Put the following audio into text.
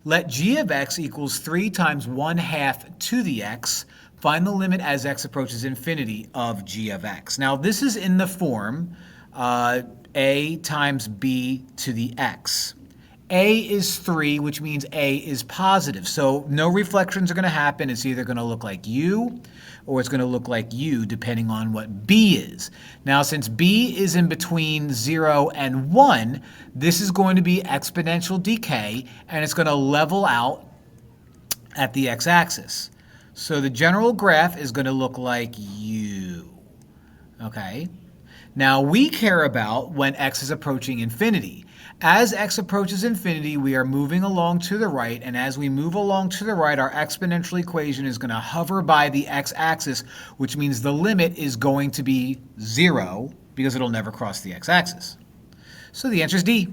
Let g of x equals 3 times 1/2 to the x. Find the limit as x approaches infinity of g of x. Now this is in the form a times b to the x. A is 3, which means A is positive. So no reflections are going to happen. It's either going to look like U or it's going to look like U, depending on what B is. Now, since B is in between 0 and 1, this is going to be exponential decay, and it's going to level out at the x-axis. So the general graph is going to look like U. Okay? Now, we care about when x is approaching infinity. As x approaches infinity, we are moving along to the right, and as we move along to the right, our exponential equation is going to hover by the x-axis, which means the limit is going to be 0 because it'll never cross the x-axis. So the answer is D.